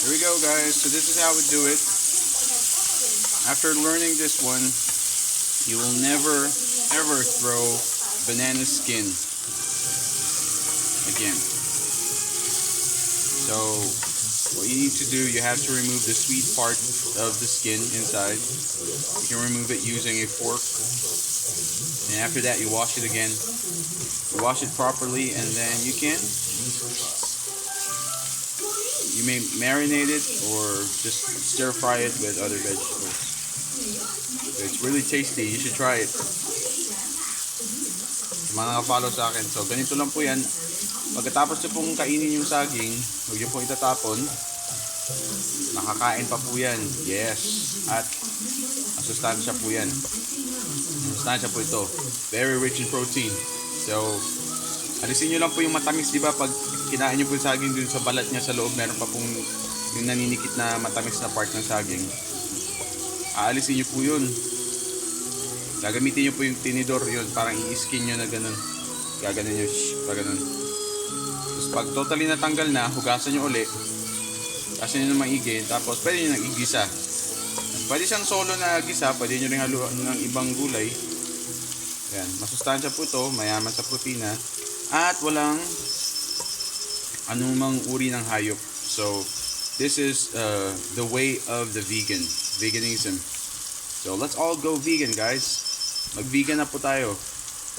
Here we go, guys. So this is how we do it. After learning this one, you will never ever throw banana skin again. So what you need to do, you have to remove the sweet part of the skin inside. You can remove it using a fork. And after that, you wash it again. You wash it properly, and then you may marinate it or just stir fry it with other vegetables. So it's really tasty. You should try it. Mga ka-follow sa akin. So ganito lang po yan. Pagkatapos nyo pong kainin yung saging, huwag nyo pong itatapon. Nakakain pa po yan. Yes. At masustansya po yan. Masustansya po ito. Very rich in protein. So alisin nyo lang po yung matamis, di ba? Pag kinain nyo po yung saging dun sa balat niya sa loob, meron pa pong yung naninikit na matamis na part ng saging. Aalisin nyo po yun. Gagamitin nyo po yung tinidor yun. Parang i-skin nyo na ganun. Gaganon nyo. Gaganon. Tapos pag totally natanggal na, hugasan nyo uli. Hugasan nyo na maigi. Tapos pwede nyo nang igisa. Pwede siyang solo na gisa. Pwede nyo rin haluan ng ibang gulay. Yan. Masustansya po ito. Mayaman sa protina. At walang anumang uri ng hayop. So this is the way of the veganism. So let's all go vegan, guys. Mag-vegan na po tayo.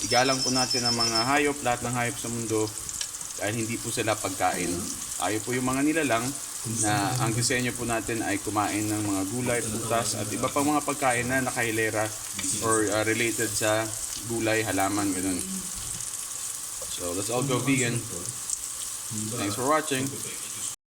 Igalang po natin ang mga hayop, lahat ng hayop sa mundo, dahil hindi po sila pagkain. Tayo po yung mga nilalang na ang disenyo po natin ay kumain ng mga gulay, prutas at iba pang mga pagkain na nakahilera or related sa gulay, halaman, ganun. So let's all go vegan. Thanks for watching.